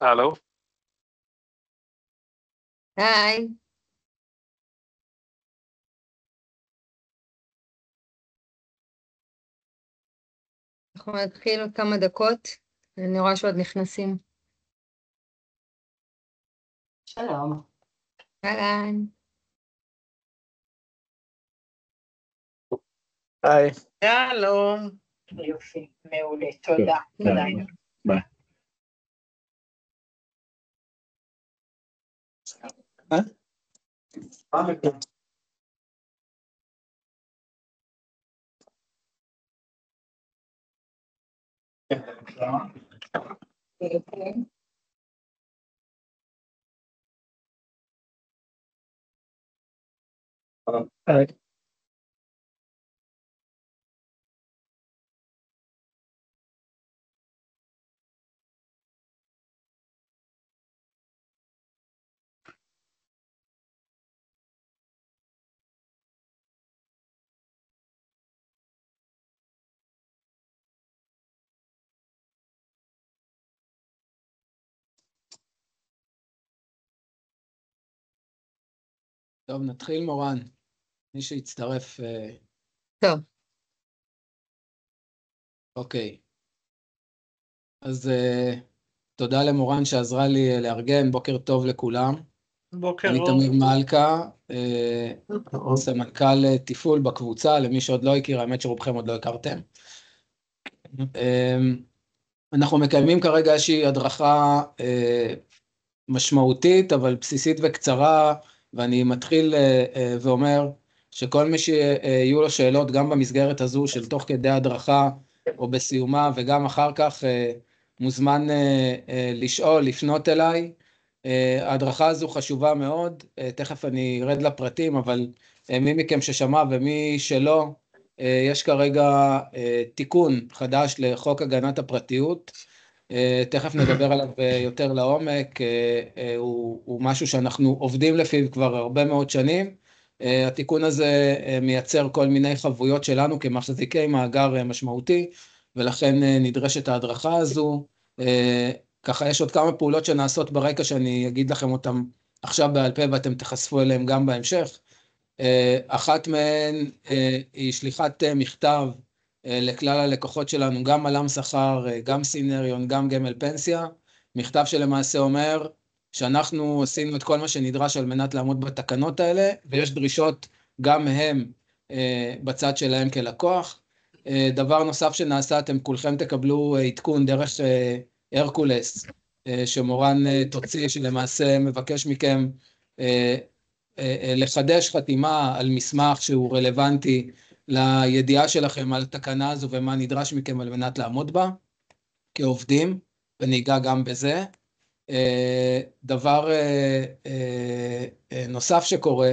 הלו, היי, אנחנו נתחיל עוד כמה דקות, אני רואה שעוד נכנסים. שלום. אהלן. היי. שלום. יופי, מעולה, תודה. תודה. ביי. היי. טוב, נתחיל מורן. מי שיצטרף, טוב, אוקיי. אז תודה למורן שעזרה לי לארגן, בוקר טוב לכולם. בוקר אני אור. תמיר מלכה, סמנכ"ל תפעול בקבוצה, למי שעוד לא הכיר, האמת שרובכם עוד לא הכרתם. אנחנו מקיימים כרגע איזושהי הדרכה משמעותית, אבל בסיסית וקצרה, ואני מתחיל ואומר שכל מי שיהיו לו שאלות גם במסגרת הזו של תוך כדי הדרכה או בסיומה, וגם אחר כך מוזמן לשאול, לפנות אליי. ההדרכה הזו חשובה מאוד, תכף אני ארד לפרטים, אבל מי מכם ששמע ומי שלא, יש כרגע תיקון חדש לחוק הגנת הפרטיות, תכף נדבר עליו יותר לעומק, הוא משהו שאנחנו עובדים לפיו כבר הרבה מאוד שנים. התיקון הזה מייצר כל מיני חבויות שלנו כמחזיקי מאגר משמעותי, ולכן נדרשת ההדרכה הזו. ככה יש עוד כמה פעולות שנעשות ברקע שאני אגיד לכם אותם עכשיו בעל פה ואתם תחשפו אליהם גם בהמשך. אחת מהן היא שליחת מכתב לכלל הלקוחות שלנו, גם מלם שכר, גם סינריון, גם גמל פנסיה, מכתב שלמעשה אומר שאנחנו עשינו את כל מה שנדרש על מנת לעמוד בתקנות האלה, ויש דרישות גם מהם בצד שלהם כלקוח. דבר נוסף שנעשה, אתם כולכם תקבלו עדכון דרך הרקולס, שמורן תוציא, שלמעשה מבקש מכם לחדש חתימה על מסמך שהוא רלוונטי לידיעה שלכם על התקנה הזו ומה נדרש מכם על מנת לעמוד בה כעובדים, וניגע גם בזה. דבר נוסף שקורה,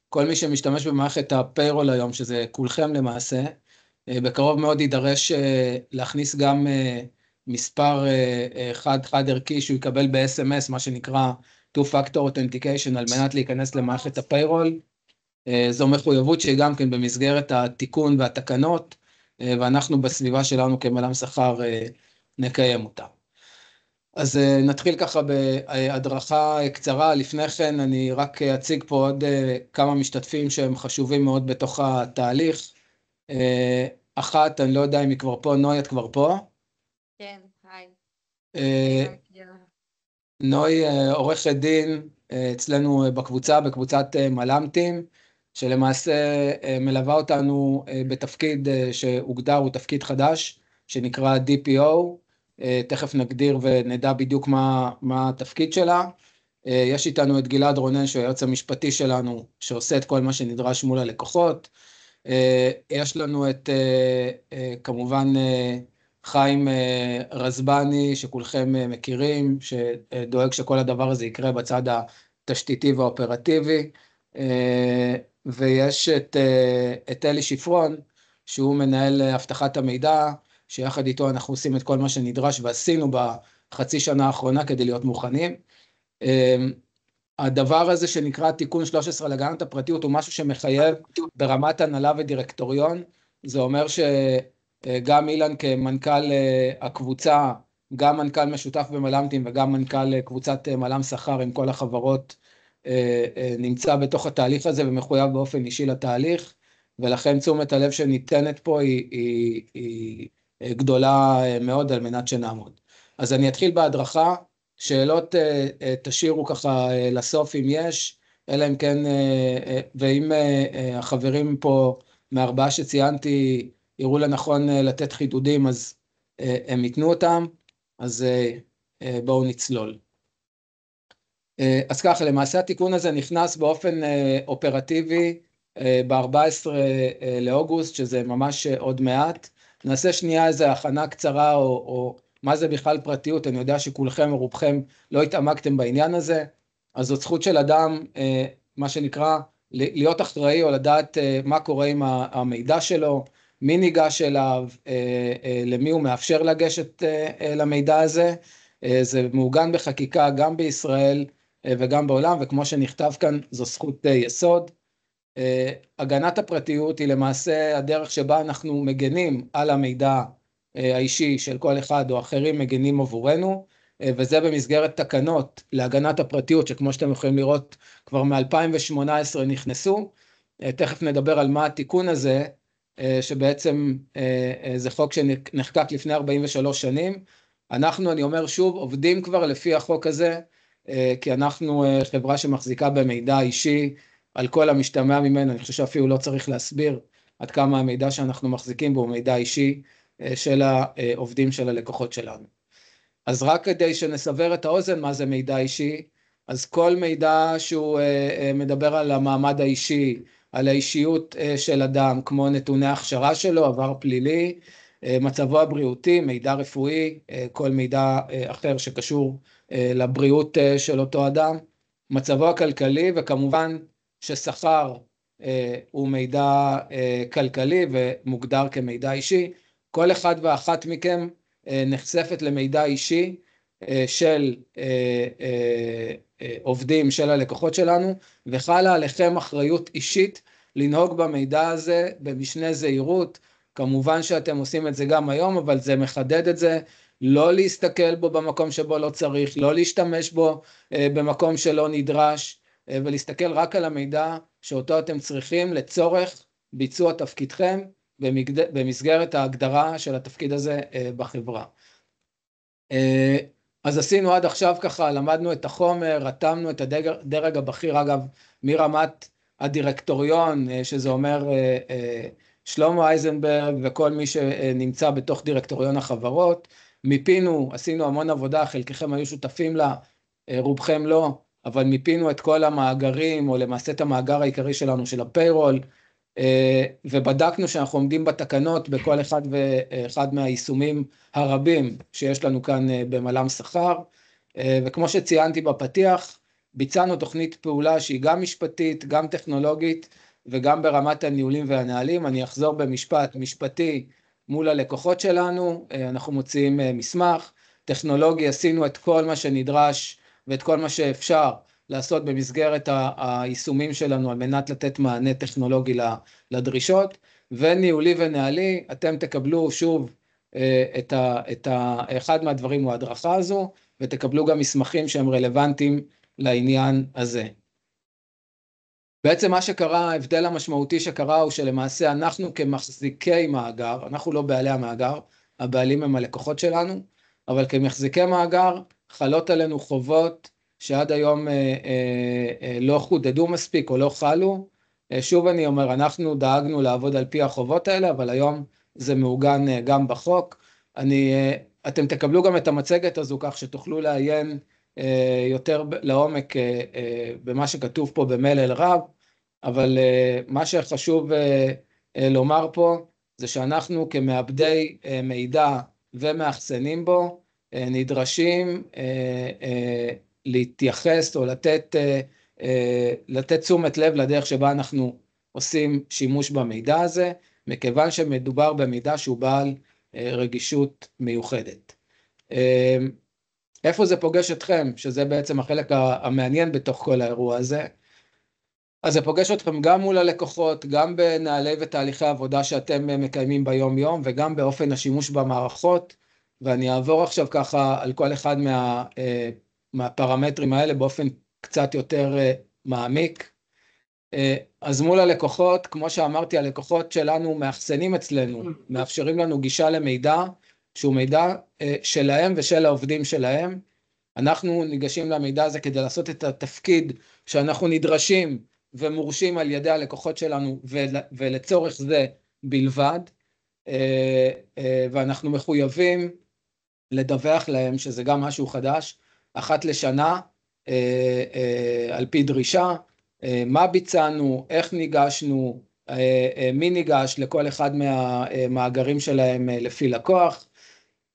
כל מי שמשתמש במערכת הפיירול היום, שזה כולכם למעשה, בקרוב מאוד יידרש להכניס גם מספר חד ערכי שהוא יקבל ב-SMS, מה שנקרא Two-Factor Authentication, על מנת להיכנס למערכת הפיירול. זו מחויבות שהיא גם כן במסגרת התיקון והתקנות, ואנחנו בסביבה שלנו כמלם שכר נקיים אותה. אז נתחיל ככה בהדרכה קצרה. לפני כן אני רק אציג פה עוד כמה משתתפים שהם חשובים מאוד בתוך התהליך. אחת, אני לא יודע אם היא כבר פה, נוי, את כבר פה? כן, היי. נוי עורכת דין אצלנו בקבוצת מלמתים, שלמעשה מלווה אותנו בתפקיד שהוגדר, הוא תפקיד חדש, שנקרא DPO, תכף נגדיר ונדע בדיוק מה התפקיד שלה. יש איתנו את גלעד רונן, שהוא היועץ המשפטי שלנו, שעושה את כל מה שנדרש מול הלקוחות. יש לנו את כמובן חיים רזבני, שכולכם מכירים, שדואג שכל הדבר הזה יקרה בצד התשתיתי והאופרטיבי, ויש את אלי שפרון, שהוא מנהל הבטחת המידע, שיחד איתו אנחנו עושים את כל מה שנדרש, ועשינו בחצי שנה האחרונה כדי להיות מוכנים. הדבר הזה שנקרא תיקון 13 להגנת הפרטיות, הוא משהו שמחייב ברמת הנהלה ודירקטוריון. זה אומר שגם אילן כמנכ"ל הקבוצה גם מנכ"ל משותף במל"מטים וגם מנכ"ל קבוצת מל"מ שכר עם כל החברות, נמצא בתוך התהליך הזה ומחויב באופן אישי לתהליך, ולכן תשומת הלב שניתנת פה היא גדולה מאוד על מנת שנעמוד. אז אני אתחיל בהדרכה, שאלות תשאירו ככה לסוף אם יש, אלא אם כן, ואם החברים פה מהארבעה שציינתי יראו לנכון לתת חידודים, אז הם ייתנו אותם, אז בואו נצלול. אז ככה, למעשה התיקון הזה נכנס באופן אופרטיבי ב-14 לאוגוסט, שזה ממש עוד מעט. נעשה שנייה איזו הכנה קצרה, או מה זה בכלל פרטיות, אני יודע שכולכם ורובכם לא התעמקתם בעניין הזה, אז זאת זכות של אדם, מה שנקרא, להיות אחראי או לדעת מה קורה עם המידע שלו, מי ניגש אליו, למי הוא מאפשר לגשת למידע הזה. זה מעוגן בחקיקה גם בישראל וגם בעולם, וכמו שנכתב כאן זו זכות יסוד. הגנת הפרטיות היא למעשה הדרך שבה אנחנו מגנים על המידע האישי של כל אחד או אחרים מגנים עבורנו, וזה במסגרת תקנות להגנת הפרטיות, שכמו שאתם יכולים לראות כבר מ-2018 נכנסו. תכף נדבר על מה התיקון הזה, שבעצם זה חוק שנחקק לפני 43 שנים. אני אומר שוב, עובדים כבר לפי החוק הזה, כי אנחנו חברה שמחזיקה במידע אישי על כל המשתמע ממנו. אני חושב שאפילו לא צריך להסביר עד כמה המידע שאנחנו מחזיקים בו הוא מידע אישי של העובדים של הלקוחות שלנו. אז רק כדי שנסבר את האוזן מה זה מידע אישי, אז כל מידע שהוא מדבר על המעמד האישי, על האישיות של אדם, כמו נתוני הכשרה שלו, עבר פלילי, מצבו הבריאותי, מידע רפואי, כל מידע אחר שקשור לבריאות של אותו אדם, מצבו הכלכלי, וכמובן ששכר הוא מידע כלכלי ומוגדר כמידע אישי. כל אחד ואחת מכם נחשפת למידע אישי של עובדים של הלקוחות שלנו, וחלה עליכם אחריות אישית לנהוג במידע הזה במשנה זהירות. כמובן שאתם עושים את זה גם היום, אבל זה מחדד את זה, לא להסתכל בו במקום שבו לא צריך, לא להשתמש בו במקום שלא נדרש, ולהסתכל רק על המידע שאותו אתם צריכים לצורך ביצוע תפקידכם במסגרת ההגדרה של התפקיד הזה בחברה. אז עשינו עד עכשיו ככה, למדנו את החומר, רתמנו את הדרג הבכיר, אגב, מרמת הדירקטוריון, שזה אומר שלמה אייזנברג וכל מי שנמצא בתוך דירקטוריון החברות, מיפינו, עשינו המון עבודה, חלקכם היו שותפים לה, רובכם לא, אבל מיפינו את כל המאגרים, או למעשה את המאגר העיקרי שלנו, של הפיירול, ובדקנו שאנחנו עומדים בתקנות בכל אחד ואחד מהיישומים הרבים שיש לנו כאן במל"מ שכר, וכמו שציינתי בפתיח, ביצענו תוכנית פעולה שהיא גם משפטית, גם טכנולוגית, וגם ברמת הניהולים והנהלים. אני אחזור במשפט משפטי מול הלקוחות שלנו, אנחנו מוציאים מסמך, טכנולוגי, עשינו את כל מה שנדרש ואת כל מה שאפשר לעשות במסגרת היישומים שלנו על מנת לתת מענה טכנולוגי לדרישות, וניהולי ונהלי, אתם תקבלו שוב אחד מהדברים הוא ההדרכה הזו, ותקבלו גם מסמכים שהם רלוונטיים לעניין הזה. בעצם מה שקרה, ההבדל המשמעותי שקרה הוא שלמעשה אנחנו כמחזיקי מאגר, אנחנו לא בעלי המאגר, הבעלים הם הלקוחות שלנו, אבל כמחזיקי מאגר חלות עלינו חובות שעד היום לא חודדו מספיק או לא חלו. שוב אני אומר, אנחנו דאגנו לעבוד על פי החובות האלה, אבל היום זה מעוגן גם בחוק. אתם תקבלו גם את המצגת הזו כך שתוכלו לעיין יותר לעומק במה שכתוב פה במלל רב, אבל מה שחשוב לומר פה זה שאנחנו כמעבדי מידע ומאחסנים בו נדרשים להתייחס או לתת תשומת לב לדרך שבה אנחנו עושים שימוש במידע הזה, מכיוון שמדובר במידע שהוא בעל רגישות מיוחדת. איפה זה פוגש אתכם, שזה בעצם החלק המעניין בתוך כל האירוע הזה? אז זה פוגש אתכם גם מול הלקוחות, גם בנהלי ותהליכי עבודה שאתם מקיימים ביום יום, וגם באופן השימוש במערכות, ואני אעבור עכשיו ככה על כל אחד מהפרמטרים האלה באופן קצת יותר מעמיק. אז מול הלקוחות, כמו שאמרתי, הלקוחות שלנו מאחסנים אצלנו, מאפשרים לנו גישה למידע, שהוא מידע שלהם ושל העובדים שלהם. אנחנו ניגשים למידע הזה כדי לעשות את התפקיד שאנחנו נדרשים ומורשים על ידי הלקוחות שלנו, ולצורך זה בלבד, ואנחנו מחויבים לדווח להם, שזה גם משהו חדש, אחת לשנה, על פי דרישה, מה ביצענו, איך ניגשנו, מי ניגש לכל אחד מהמאגרים שלהם לפי לקוח.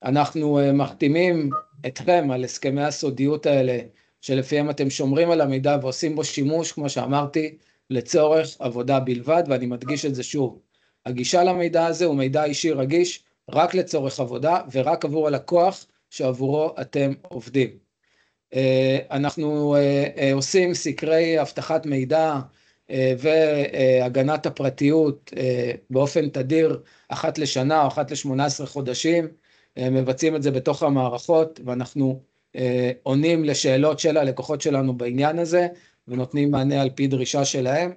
אנחנו מחתימים אתכם על הסכמי הסודיות האלה, שלפיהם אתם שומרים על המידע ועושים בו שימוש, כמו שאמרתי, לצורך עבודה בלבד, ואני מדגיש את זה שוב. הגישה למידע הזה הוא מידע אישי רגיש, רק לצורך עבודה ורק עבור הלקוח שעבורו אתם עובדים. אנחנו עושים סקרי אבטחת מידע והגנת הפרטיות באופן תדיר, אחת לשנה או אחת ל18 חודשים, מבצעים את זה בתוך המערכות, ואנחנו עונים לשאלות של הלקוחות שלנו בעניין הזה, ונותנים מענה על פי דרישה שלהם.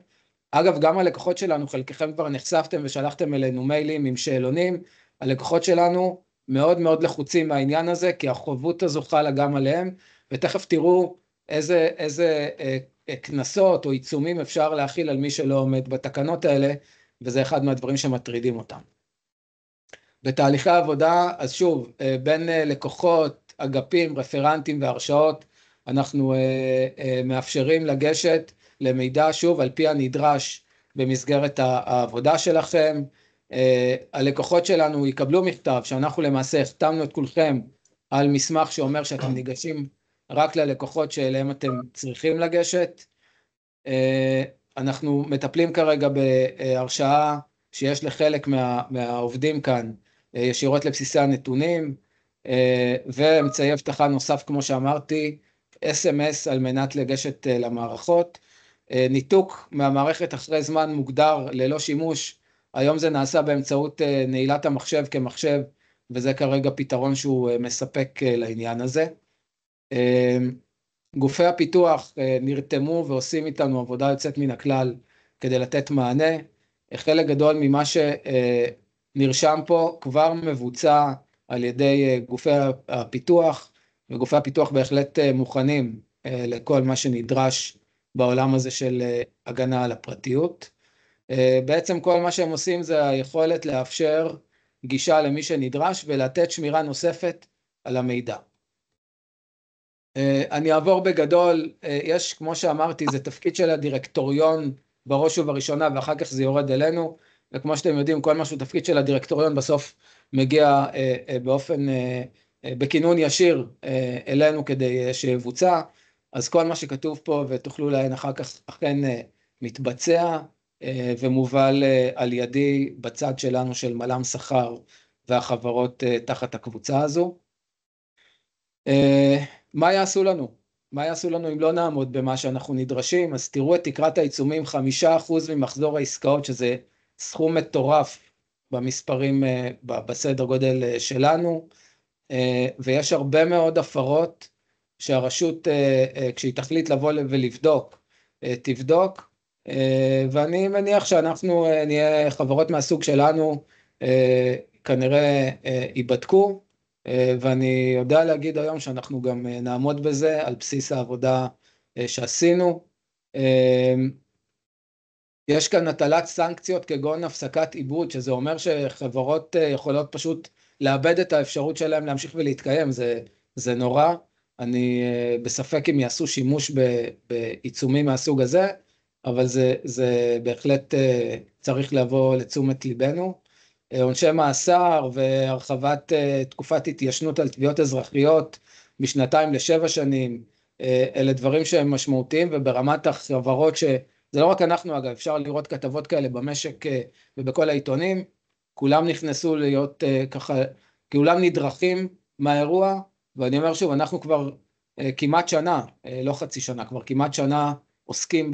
אגב, גם הלקוחות שלנו, חלקכם כבר נחשפתם ושלחתם אלינו מיילים עם שאלונים, הלקוחות שלנו מאוד מאוד לחוצים מהעניין הזה, כי החובות הזו חלה גם עליהם, ותכף תראו איזה כנסות או עיצומים אפשר להכיל על מי שלא עומד בתקנות האלה, וזה אחד מהדברים שמטרידים אותם. בתהליכי העבודה, אז שוב, בין לקוחות, אגפים, רפרנטים והרשאות, אנחנו מאפשרים לגשת למידע, שוב, על פי הנדרש במסגרת העבודה שלכם. הלקוחות שלנו יקבלו מכתב, שאנחנו למעשה החתמנו את כולכם על מסמך שאומר שאתם ניגשים רק ללקוחות שאליהם אתם צריכים לגשת. אנחנו מטפלים כרגע בהרשאה שיש לחלק מהעובדים כאן, ישירות לבסיסי הנתונים, ואמצעי אבטחה נוסף, כמו שאמרתי, SMS על מנת לגשת למערכות. ניתוק מהמערכת אחרי זמן מוגדר ללא שימוש, היום זה נעשה באמצעות נעילת המחשב כמחשב, וזה כרגע פתרון שהוא מספק לעניין הזה. גופי הפיתוח נרתמו ועושים איתנו עבודה יוצאת מן הכלל כדי לתת מענה. חלק גדול ממה שנרשם פה כבר מבוצע על ידי גופי הפיתוח, וגופי הפיתוח בהחלט מוכנים לכל מה שנדרש בעולם הזה של הגנה על הפרטיות. בעצם כל מה שהם עושים זה היכולת לאפשר גישה למי שנדרש ולתת שמירה נוספת על המידע. אני אעבור בגדול, יש, כמו שאמרתי, זה תפקיד של הדירקטוריון בראש ובראשונה, ואחר כך זה יורד אלינו, וכמו שאתם יודעים, כל משהו תפקיד של הדירקטוריון בסוף מגיע באופן, בכינון ישיר אלינו כדי שיבוצע, אז כל מה שכתוב פה ותוכלו להן אחר כך אכן מתבצע, ומובל על ידי בצד שלנו של מלם שכר והחברות תחת הקבוצה הזו. מה יעשו לנו? מה יעשו לנו אם לא נעמוד במה שאנחנו נדרשים? אז תראו את תקרת העיצומים, 5% ממחזור העסקאות, שזה סכום מטורף במספרים, בסדר גודל שלנו, ויש הרבה מאוד הפרות שהרשות, כשהיא תחליט לבוא ולבדוק, תבדוק, ואני מניח שאנחנו נהיה חברות מהסוג שלנו, כנראה ייבדקו, ואני יודע להגיד היום שאנחנו גם נעמוד בזה על בסיס העבודה שעשינו. יש כאן הטלת סנקציות כגון הפסקת עיבוד, שזה אומר שחברות יכולות פשוט לאבד את האפשרות שלהם להמשיך ולהתקיים, זה נורא. אני בספק אם יעשו שימוש בעיצומים מהסוג הזה, אבל זה בהחלט צריך לבוא לתשומת ליבנו. עונשי מאסר והרחבת תקופת התיישנות על תביעות אזרחיות מ2 ל7 שנים, אלה דברים שהם משמעותיים, וברמת החברות שזה לא רק אנחנו, אגב, אפשר לראות כתבות כאלה במשק ובכל העיתונים, כולם נכנסו להיות ככה, כולם נדרכים מהאירוע, ואני אומר שוב, אנחנו כבר כמעט שנה, לא חצי שנה, כבר כמעט שנה עוסקים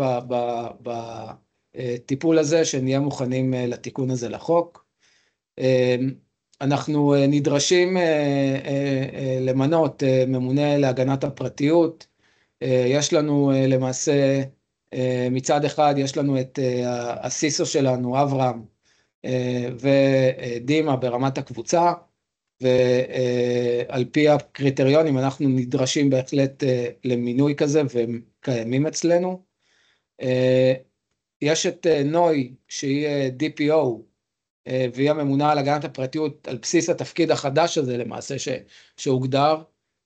בטיפול הזה, שנהיה מוכנים לתיקון הזה לחוק. אנחנו נדרשים למנות ממונה להגנת הפרטיות. יש לנו למעשה, מצד אחד יש לנו את הסיסו שלנו, אברהם ודימה ברמת הקבוצה, ועל פי הקריטריונים אנחנו נדרשים בהחלט למינוי כזה, והם קיימים אצלנו. יש את נוי שהיא DPO, והיא הממונה על הגנת הפרטיות על בסיס התפקיד החדש הזה למעשה שהוגדר,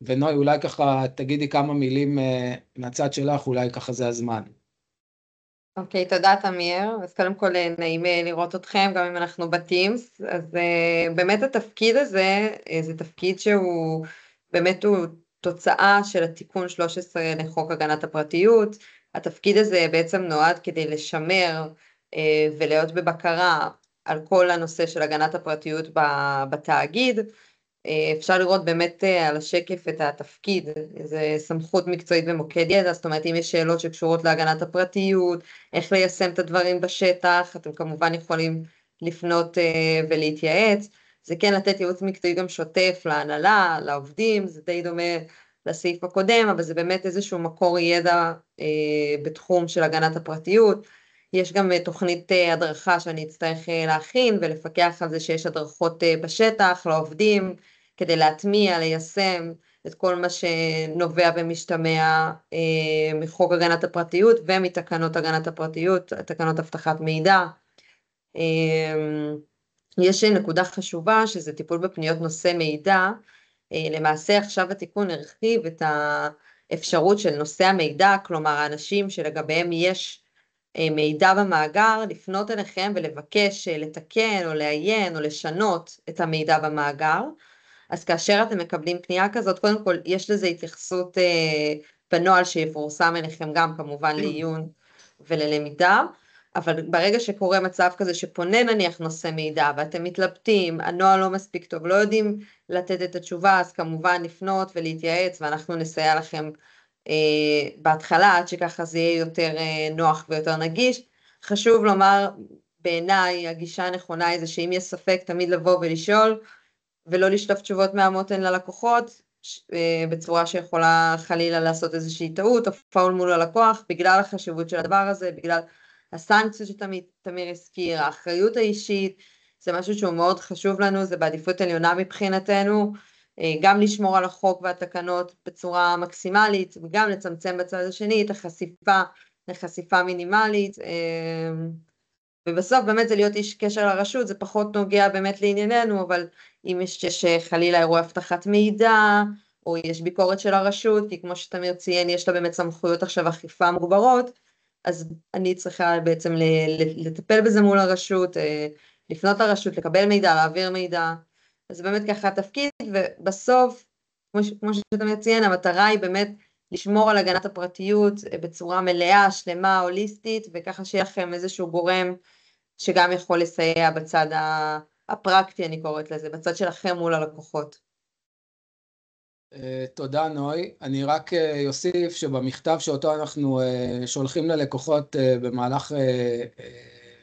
ונוי אולי ככה תגידי כמה מילים מהצד שלך, אולי ככה זה הזמן. אוקיי, תודה תמיר, אז קודם כל נעים לראות אתכם, גם אם אנחנו בטימס, אז באמת התפקיד הזה, זה תפקיד שהוא באמת הוא תוצאה של התיקון 13 לחוק הגנת הפרטיות. התפקיד הזה בעצם נועד כדי לשמר ולהיות בבקרה על כל הנושא של הגנת הפרטיות בתאגיד. אפשר לראות באמת על השקף את התפקיד, זה סמכות מקצועית ומוקד ידע, זאת אומרת אם יש שאלות שקשורות להגנת הפרטיות, איך ליישם את הדברים בשטח, אתם כמובן יכולים לפנות ולהתייעץ. זה כן לתת ייעוץ מקצועי גם שוטף להנהלה, לעובדים, זה די דומה לסעיף הקודם, אבל זה באמת איזשהו מקור ידע בתחום של הגנת הפרטיות. יש גם תוכנית הדרכה שאני אצטרך להכין ולפקח על זה שיש הדרכות בשטח לעובדים, כדי להטמיע, ליישם את כל מה שנובע ומשתמע מחוק הגנת הפרטיות ומתקנות הגנת הפרטיות, תקנות אבטחת מידע. יש נקודה חשובה שזה טיפול בפניות נושא מידע. למעשה עכשיו התיקון הרחיב את האפשרות של נושא המידע, כלומר האנשים שלגביהם יש מידע במאגר, לפנות אליכם ולבקש לתקן או לעיין או לשנות את המידע במאגר. אז כאשר אתם מקבלים פנייה כזאת, קודם כל יש לזה התייחסות בנוהל שיפורסם אליכם גם כמובן לעיון וללמידה, אבל ברגע שקורה מצב כזה שפונה נניח נושא מידע ואתם מתלבטים, הנוהל לא מספיק טוב, לא יודעים לתת את התשובה, אז כמובן לפנות ולהתייעץ ואנחנו נסייע לכם בהתחלה, עד שככה זה יהיה יותר נוח ויותר נגיש. חשוב לומר, בעיניי הגישה הנכונה היא זה שאם יש ספק תמיד לבוא ולשאול, ולא לשלוף תשובות מהמותן ללקוחות, בצורה שיכולה חלילה לעשות איזושהי טעות, או פאול מול הלקוח, בגלל החשיבות של הדבר הזה, בגלל הסנקציות שתמיר הזכיר, האחריות האישית, זה משהו שהוא מאוד חשוב לנו, זה בעדיפות עליונה מבחינתנו, גם לשמור על החוק והתקנות בצורה מקסימלית, וגם לצמצם בצד השני את החשיפה לחשיפה מינימלית, ובסוף באמת זה להיות איש קשר לרשות, זה פחות נוגע באמת לענייננו, אבל אם יש חלילה אירוע אבטחת מידע, או יש ביקורת של הרשות, כי כמו שתמיר ציין, יש לה באמת סמכויות עכשיו אכיפה מוגברות, אז אני צריכה בעצם לטפל בזה מול הרשות, לפנות לרשות, לקבל מידע, להעביר מידע, אז באמת ככה התפקיד, ובסוף, כמו שתמיר ציין, המטרה היא באמת לשמור על הגנת הפרטיות בצורה מלאה, שלמה, הוליסטית, וככה שיהיה לכם איזשהו גורם שגם יכול לסייע בצד הפרקטי, אני קוראת לזה, בצד שלכם מול הלקוחות. תודה נוי, אני רק אוסיף שבמכתב שאותו אנחנו שולחים ללקוחות במהלך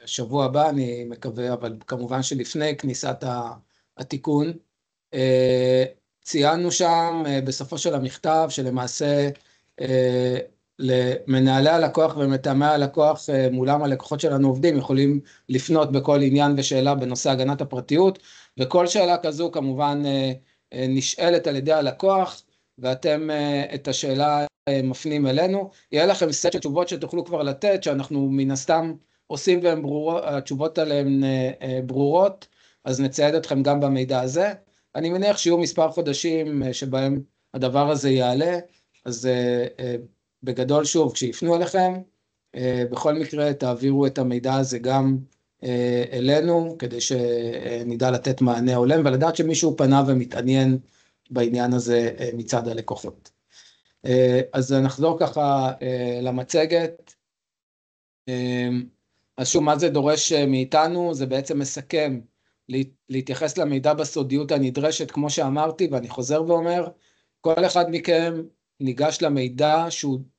השבוע הבא, אני מקווה, אבל כמובן שלפני כניסת התיקון, ציינו שם בסופו של המכתב שלמעשה למנהלי הלקוח ומתאמי הלקוח מולם הלקוחות שלנו עובדים, יכולים לפנות בכל עניין ושאלה בנושא הגנת הפרטיות, וכל שאלה כזו כמובן נשאלת על ידי הלקוח, ואתם את השאלה מפנים אלינו. יהיה לכם סט של תשובות שתוכלו כבר לתת, שאנחנו מן הסתם עושים והן ברורות, התשובות עליהן ברורות, אז נצייד אתכם גם במידע הזה. אני מניח שיהיו מספר חודשים שבהם הדבר הזה יעלה, אז בגדול שוב, כשיפנו אליכם, בכל מקרה תעבירו את המידע הזה גם אלינו, כדי שנדע לתת מענה הולם, ולדעת שמישהו פנה ומתעניין בעניין הזה מצד הלקוחות. אז נחזור ככה למצגת. אז שוב, מה זה דורש מאיתנו? זה בעצם מסכם להתייחס למידע בסודיות הנדרשת, כמו שאמרתי, ואני חוזר ואומר, כל אחד מכם ניגש למידע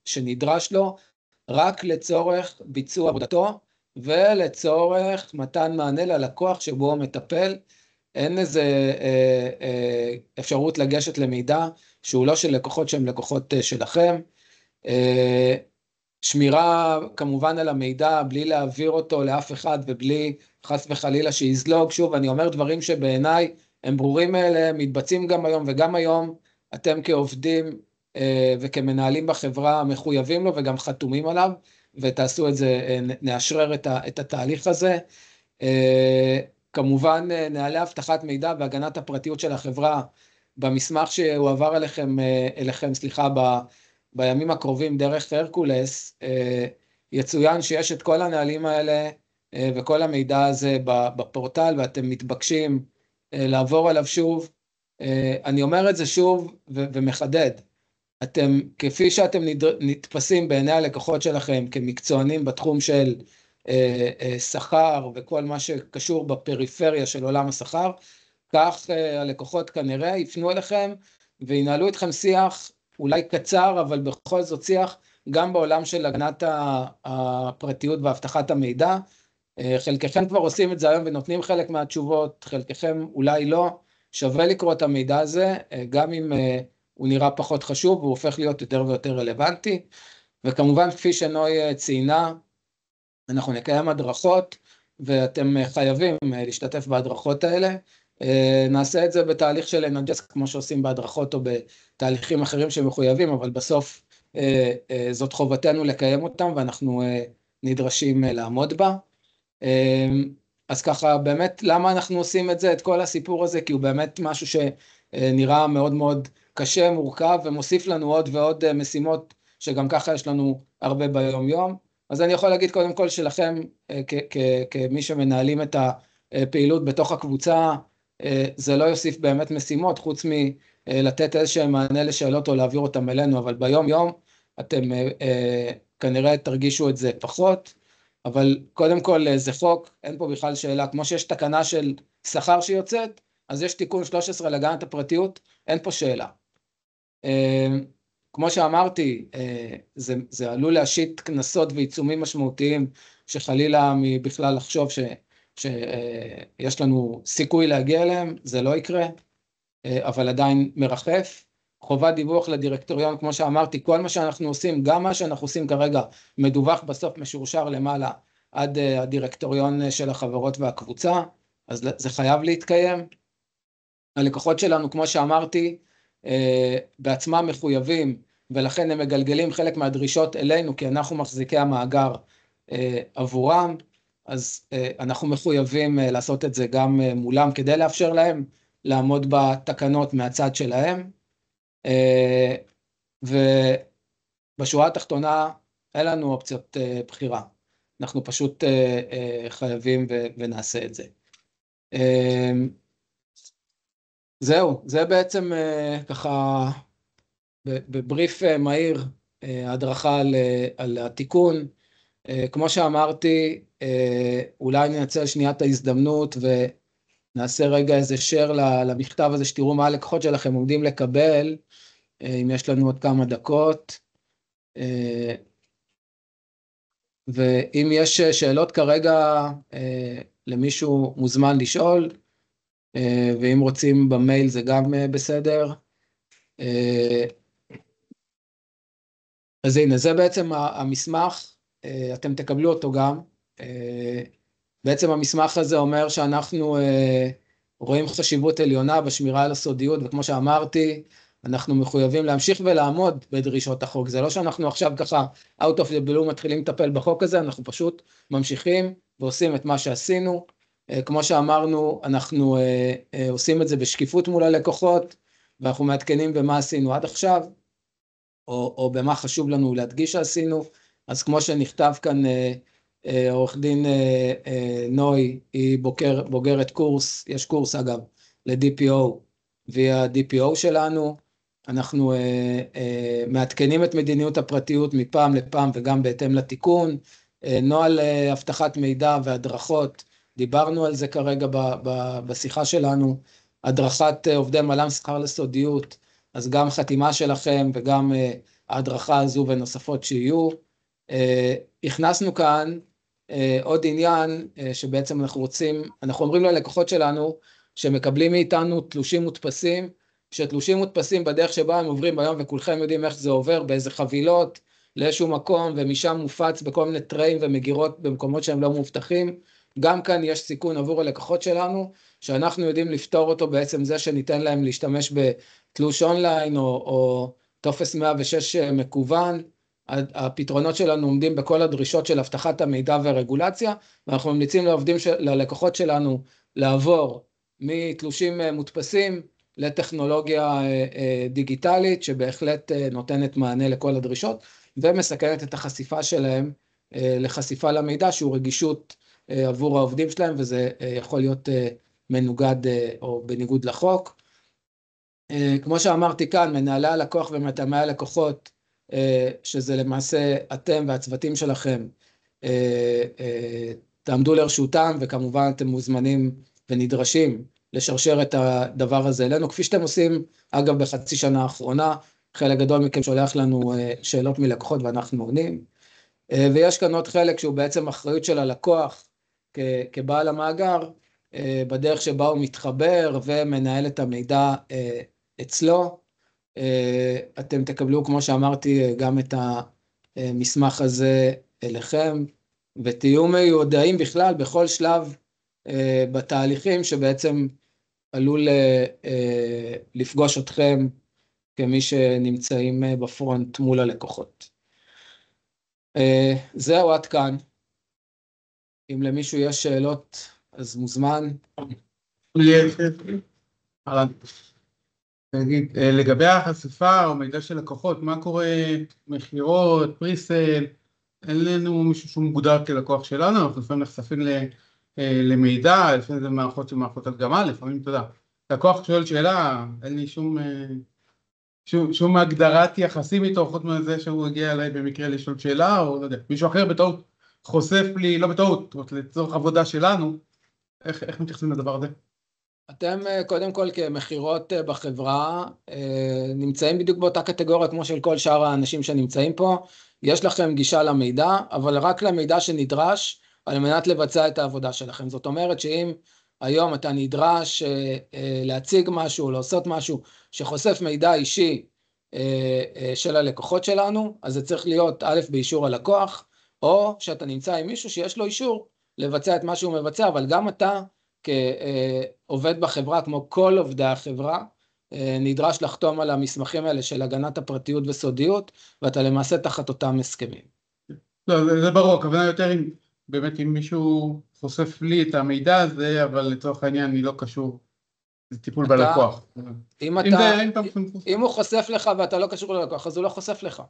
שנדרש לו, רק לצורך ביצוע עבודתו, ולצורך מתן מענה ללקוח שבו הוא מטפל. אין איזה אפשרות לגשת למידע שהוא לא של לקוחות שהם לקוחות שלכם. שמירה כמובן על המידע בלי להעביר אותו לאף אחד ובלי חס וחלילה שיזלוג. שוב, אני אומר דברים שבעיניי הם ברורים מאליהם, מתבצעים גם היום, וגם היום אתם כעובדים וכמנהלים בחברה מחויבים לו וגם חתומים עליו, ותעשו את זה, נאשרר את התהליך הזה. כמובן נהלי אבטחת מידע והגנת הפרטיות של החברה, במסמך שהועבר אליכם, בימים הקרובים דרך הרקולס, יצוין שיש את כל הנהלים האלה וכל המידע הזה בפורטל, ואתם מתבקשים לעבור עליו שוב. אני אומר את זה שוב ומחדד, אתם, כפי שאתם נתפסים בעיני הלקוחות שלכם כמקצוענים בתחום של שכר וכל מה שקשור בפריפריה של עולם השכר, כך הלקוחות כנראה יפנו אליכם וינהלו איתכם שיח אולי קצר, אבל בכל זאת שיח גם בעולם של הגנת הפרטיות והבטחת המידע. חלקכם כבר עושים את זה היום ונותנים חלק מהתשובות, חלקכם אולי לא. שווה לקרוא את המידע הזה, גם אם הוא נראה פחות חשוב, הוא הופך להיות יותר ויותר רלוונטי. וכמובן, כפי שנוי ציינה, אנחנו נקיים הדרכות, ואתם חייבים להשתתף בהדרכות האלה. נעשה את זה בתהליך של אנג'ס, כמו שעושים בהדרכות או בתהליכים אחרים שמחויבים, אבל בסוף זאת חובתנו לקיים אותם, ואנחנו נדרשים לעמוד בה. אז ככה, באמת, למה אנחנו עושים את זה, את כל הסיפור הזה? כי הוא באמת משהו שנראה מאוד מאוד קשה, מורכב, ומוסיף לנו עוד ועוד משימות, שגם ככה יש לנו הרבה ביום יום. אז אני יכול להגיד קודם כל שלכם, כמי שמנהלים את הפעילות בתוך הקבוצה, זה לא יוסיף באמת משימות, חוץ מלתת איזשהם מענה לשאלות או להעביר אותם אלינו, אבל ביום יום אתם כנראה תרגישו את זה פחות, אבל קודם כל זה חוק, אין פה בכלל שאלה, כמו שיש תקנה של שכר שיוצאת, אז יש תיקון 13 להגנת הפרטיות, אין פה שאלה. כמו שאמרתי, זה עלול להשית כנסות ועיצומים משמעותיים, שחלילה מבכלל לחשוב שיש לנו סיכוי להגיע אליהם, זה לא יקרה, אבל עדיין מרחף. חובת דיווח לדירקטוריון, כמו שאמרתי, כל מה שאנחנו עושים, גם מה שאנחנו עושים כרגע, מדווח בסוף משורשר למעלה, עד הדירקטוריון של החברות והקבוצה, אז זה חייב להתקיים. הלקוחות שלנו, כמו שאמרתי, בעצמם מחויבים, ולכן הם מגלגלים חלק מהדרישות אלינו, כי אנחנו מחזיקי המאגר עבורם, אז אנחנו מחויבים לעשות את זה גם מולם, כדי לאפשר להם לעמוד בתקנות מהצד שלהם, ובשורה התחתונה אין לנו אופציות בחירה, אנחנו פשוט חייבים ונעשה את זה. זהו, זה בעצם ככה בבריף מהיר הדרכה על התיקון. כמו שאמרתי, אולי ננצל שנייה את ההזדמנות ונעשה רגע איזה share למכתב הזה, שתראו מה הלקוחות שלכם עומדים לקבל, אם יש לנו עוד כמה דקות. ואם יש שאלות כרגע, למישהו מוזמן לשאול, ואם רוצים במייל זה גם בסדר. אז הנה, זה בעצם המסמך, אתם תקבלו אותו גם. בעצם המסמך הזה אומר שאנחנו רואים חשיבות עליונה בשמירה על הסודיות, וכמו שאמרתי, אנחנו מחויבים להמשיך ולעמוד בדרישות החוק. זה לא שאנחנו עכשיו ככה out of the blue מתחילים לטפל בחוק הזה, אנחנו פשוט ממשיכים ועושים את מה שעשינו. כמו שאמרנו, אנחנו עושים את זה בשקיפות מול הלקוחות, ואנחנו מעדכנים במה עשינו עד עכשיו, או במה חשוב לנו להדגיש שעשינו. אז כמו שנכתב כאן, עורך דין נוי, היא בוגרת קורס, יש קורס אגב, ל-DPO, והיא ה-DPO שלנו. אנחנו מעדכנים את מדיניות הפרטיות מפעם לפעם, וגם בהתאם לתיקון. נוהל הבטחת מידע והדרכות, דיברנו על זה כרגע בשיחה שלנו, הדרכת עובדי מל"מ שכר לסודיות, אז גם חתימה שלכם וגם ההדרכה הזו ונוספות שיהיו. הכנסנו כאן עוד עניין שבעצם אנחנו אומרים ללקוחות שלנו, שמקבלים מאיתנו תלושים מודפסים, שתלושים מודפסים בדרך שבה הם עוברים ביום, וכולכם יודעים איך זה עובר, באיזה חבילות, לאיזשהו מקום, ומשם מופץ בכל מיני טריים ומגירות במקומות שהם לא מובטחים. גם כאן יש סיכון עבור הלקוחות שלנו, שאנחנו יודעים לפתור אותו בעצם זה שניתן להם להשתמש בתלוש אונליין או טופס 106 מקוון. הפתרונות שלנו עומדים בכל הדרישות של הבטחת המידע ורגולציה, ואנחנו ממליצים ללקוחות שלנו לעבור מתלושים מודפסים לטכנולוגיה דיגיטלית, שבהחלט נותנת מענה לכל הדרישות, ומסכנת את החשיפה שלהם לחשיפה למידע, שהוא רגישות עבור העובדים שלהם, וזה יכול להיות מנוגד או בניגוד לחוק. כמו שאמרתי כאן, מנהלי הלקוח ומתאמי הלקוחות, שזה למעשה אתם והצוותים שלכם, תעמדו לרשותם, וכמובן אתם מוזמנים ונדרשים לשרשר את הדבר הזה אלינו, כפי שאתם עושים, אגב, בחצי שנה האחרונה, חלק גדול מכם שולח לנו שאלות מלקוחות ואנחנו עונים, ויש כאן עוד חלק שהוא בעצם אחריות של הלקוח כבעל המאגר, בדרך שבה הוא מתחבר ומנהל את המידע אצלו. אתם תקבלו, כמו שאמרתי, גם את המסמך הזה אליכם, ותהיו מיודעים בכלל בכל שלב בתהליכים שבעצם עלול לפגוש אתכם כמי שנמצאים בפרונט מול הלקוחות. זהו, עד כאן. אם למישהו יש שאלות, אז מוזמן. תגיד, לגבי החשיפה או מידע של לקוחות, מה קורה מחירות, פריסל? אין לנו מישהו שהוא מוגדר כלקוח שלנו, אנחנו לפעמים נחשפים למידע, לפעמים זה מערכות שמערכות הדגמה, לפעמים, אתה יודע, לקוח שואל שאלה, אין לי שום הגדרת יחסים איתו, חוץ מזה שהוא הגיע אליי במקרה לשאול שאלה, או לא יודע, מישהו אחר בטעות חושף לי, לא בטעות, לצורך עבודה שלנו, איך מתייחסים לדבר הזה? אתם קודם כל כמחירות בחברה נמצאים בדיוק באותה קטגוריה כמו של כל שאר האנשים שנמצאים פה, יש לכם גישה למידע, אבל רק למידע שנדרש על מנת לבצע את העבודה שלכם. זאת אומרת שאם היום אתה נדרש להציג משהו, לעשות משהו שחושף מידע אישי של הלקוחות שלנו, אז זה צריך להיות א' באישור הלקוח, או שאתה נמצא עם מישהו שיש לו אישור לבצע את מה שהוא מבצע, אבל גם אתה כעובד בחברה, כמו כל עובדי החברה, נדרש לחתום על המסמכים האלה של הגנת הפרטיות וסודיות, ואתה למעשה תחת אותם הסכמים. לא, זה ברור, הכוונה יותר אם באמת אם מישהו חושף לי את המידע הזה, אבל לצורך העניין אני לא קשור, זה טיפול בלקוח. אם הוא חושף לך ואתה לא קשור ללקוח, אז הוא לא חושף לך,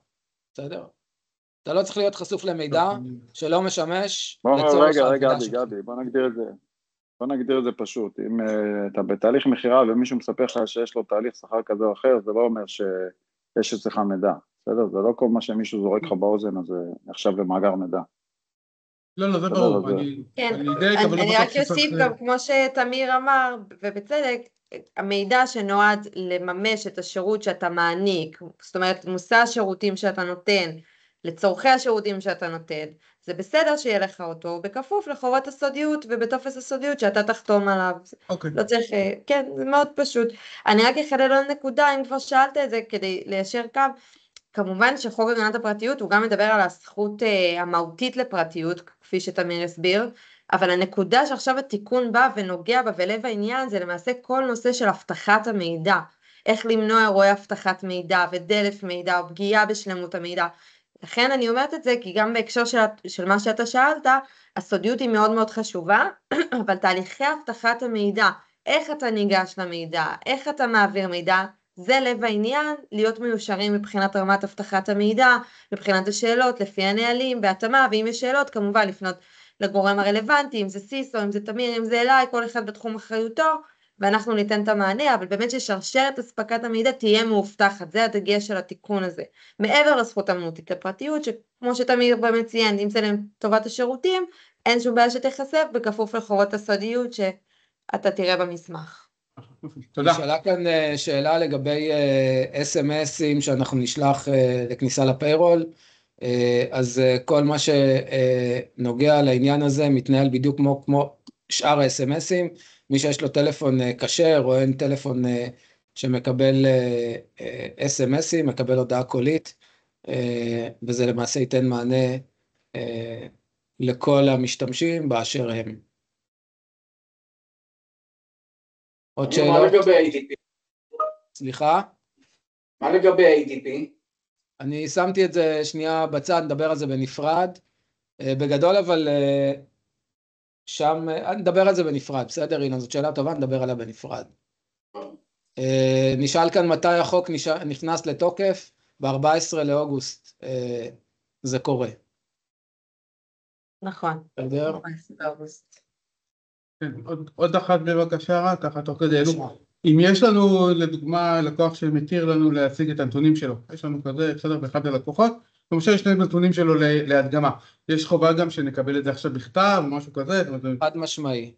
בסדר? אתה לא צריך להיות חשוף למידע שלא משמש לצורך העבודה שלך. גדי, בוא נגדיר את זה פשוט. אם אתה בתהליך מחירה ומישהו מספר לך שיש לו תהליך שכר כזה או אחר, זה לא אומר שיש אצלך מידע, בסדר? זה לא כל מה שמישהו זורק לך באוזן, אז זה נחשב למאגר מידע. לא, זה ברור. אני רק אוסיף גם, כמו שתמיר אמר, ובצדק, המידע שנועד לממש את השירות שאתה מעניק, זאת אומרת, מושא השירותים שאתה נותן, לצורכי השירותים שאתה נותן, זה בסדר שיהיה לך אותו, בכפוף לחובת הסודיות ובטופס הסודיות שאתה תחתום עליו. לא צריך, כן, זה מאוד פשוט. אני רק אחדד עוד נקודה, אם כבר שאלת את זה, כדי ליישר קו, כמובן שחוק הגנת הפרטיות הוא גם מדבר על הזכות המהותית לפרטיות, כפי שתמיר הסביר, אבל הנקודה שעכשיו התיקון בא ונוגע בה ולב העניין, זה למעשה כל נושא של הבטחת המידע, איך למנוע אירועי הבטחת מידע ודלף מידע או פגיעה בשלמות המידע. לכן אני אומרת את זה, כי גם בהקשר של מה שאתה שאלת, הסודיות היא מאוד מאוד חשובה, אבל תהליכי הבטחת המידע, איך אתה ניגש למידע, איך אתה מעביר מידע, זה לב העניין, להיות מיושרים מבחינת רמת הבטחת המידע, מבחינת השאלות, לפי הנהלים, בהתאמה, ואם יש שאלות, כמובן לפנות לגורם הרלוונטי, אם זה סיסו, אם זה תמיר, אם זה אליי, כל אחד בתחום אחריותו, ואנחנו ניתן את המענה, אבל באמת ששרשרת הספקת המידע תהיה מאובטחת, זה הדגש של התיקון הזה. מעבר לזכות המהותית לפרטיות, שכמו שתמיר באמת ציין, אם זה לטובת השירותים, אין שום בעיה שתחשף, בכפוף לחובות הסודיות שאתה תראה במסמך. תודה. נשאלה כאן שאלה לגבי SMSים שאנחנו נשלח לכניסה לפיירול, אז כל מה שנוגע לעניין הזה מתנהל בדיוק כמו שאר ה-SMSים, מי שיש לו טלפון כשר או אין טלפון שמקבל SMSים, מקבל הודעה קולית, וזה למעשה ייתן מענה לכל המשתמשים באשר הם. עוד שאלות? מה לגבי ADP? סליחה? מה לגבי ADP? אני שמתי את זה שנייה בצד, נדבר על זה בנפרד. בגדול אבל שם, נדבר על זה בנפרד, בסדר? הנה, זאת שאלה טובה, נדבר עליה בנפרד. נשאל כאן מתי החוק נכנס לתוקף, ב-14 לאוגוסט זה קורה. נכון. בסדר? 14 באוגוסט. כן, עוד אחת בבקשה רק, ככה תוך כדי אלו. אם יש לנו לדוגמה לקוח שמתיר לנו להציג את הנתונים שלו, יש לנו כזה, בסדר, באחד הלקוחות, למשל יש שני נתונים שלו להדגמה, יש חובה גם שנקבל את זה עכשיו בכתב או משהו כזה? חד משמעי.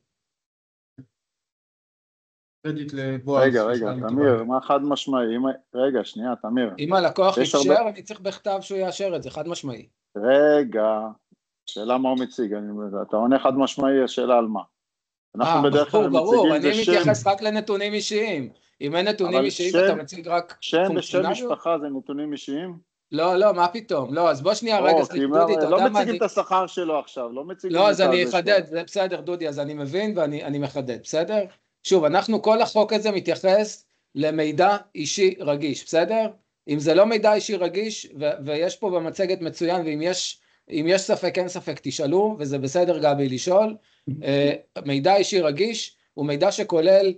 רגע, תמיר, מה חד משמעי? רגע, שנייה, תמיר. אם הלקוח יאשר, אני צריך בכתב שהוא יאשר את זה, חד משמעי. רגע, שאלה מה הוא מציג, אתה עונה חד משמעי, השאלה על מה? אנחנו בדרך כלל ברור, מציגים אני מתייחס רק לנתונים אישיים. אם אין נתונים אישיים, אתה מציג רק שם ושם משפחה זה נתונים אישיים? לא, מה פתאום? לא, אז בוא שנייה, רגע, דודי, אתה יודע מה? לא מציגים את השכר שלו עכשיו, לא מציגים את לא, זה. אז אני אחדד, זה בסדר, דודי, אז אני מבין ואני מחדד, בסדר? שוב, כל החוק הזה מתייחס למידע אישי רגיש, בסדר? אם זה לא מידע אישי רגיש, ויש פה במצגת מצוין, ואם יש ספק, אין ספק, תשאלו, וזה בסדר גבי לשאול. מידע אישי רגיש הוא מידע שכולל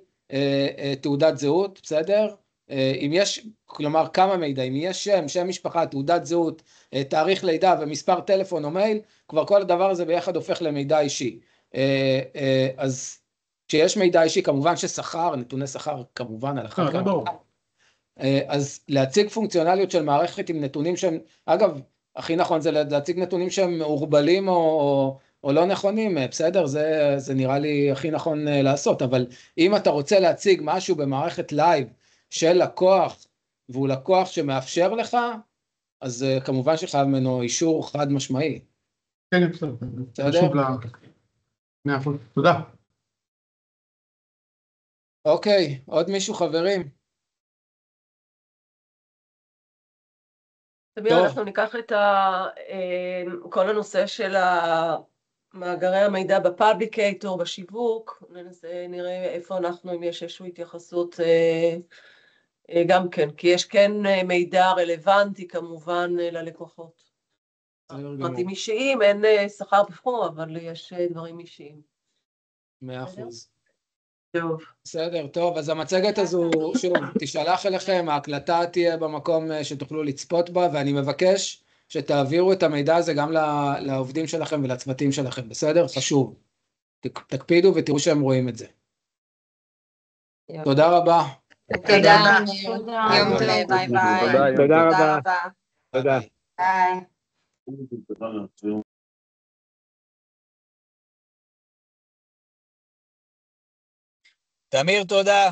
תעודת זהות, בסדר? אם יש, כלומר כמה מידע, אם יש שם משפחה, תעודת זהות, תאריך לידה ומספר טלפון או מייל, כבר כל הדבר הזה ביחד הופך למידע אישי. אז כשיש מידע אישי, כמובן ששכר, נתוני שכר כמובן על אחת כמה. אז להציג פונקציונליות של מערכת עם נתונים שהם, אגב, הכי נכון זה להציג נתונים שהם מעורבלים או לא נכונים, בסדר? זה נראה לי הכי נכון לעשות, אבל אם אתה רוצה להציג משהו במערכת לייב של לקוח, והוא לקוח שמאפשר לך, אז כמובן שחייב ממנו אישור חד משמעי. כן, בסדר. חשוב לה... תודה. אוקיי, עוד מישהו חברים? תמיר, אנחנו ניקח את כל הנושא של מאגרי המידע בפאבליקייטור, בשיווק, נראה איפה אנחנו, אם יש איזושהי התייחסות גם כן, כי יש כן מידע רלוונטי כמובן ללקוחות. פרטים אישיים, אין שכר בפחור, אבל יש דברים אישיים. 100%. טוב. בסדר, טוב, אז המצגת הזו, שוב, תשלח אליכם, ההקלטה תהיה במקום שתוכלו לצפות בה, ואני מבקש שתעבירו את המידע הזה גם לעובדים שלכם ולצוותים שלכם, בסדר? חשוב. תקפידו ותראו שהם רואים את זה. תודה רבה. תודה. יום טוב, ביי ביי. תודה רבה. תודה. ביי. תמיר, תודה.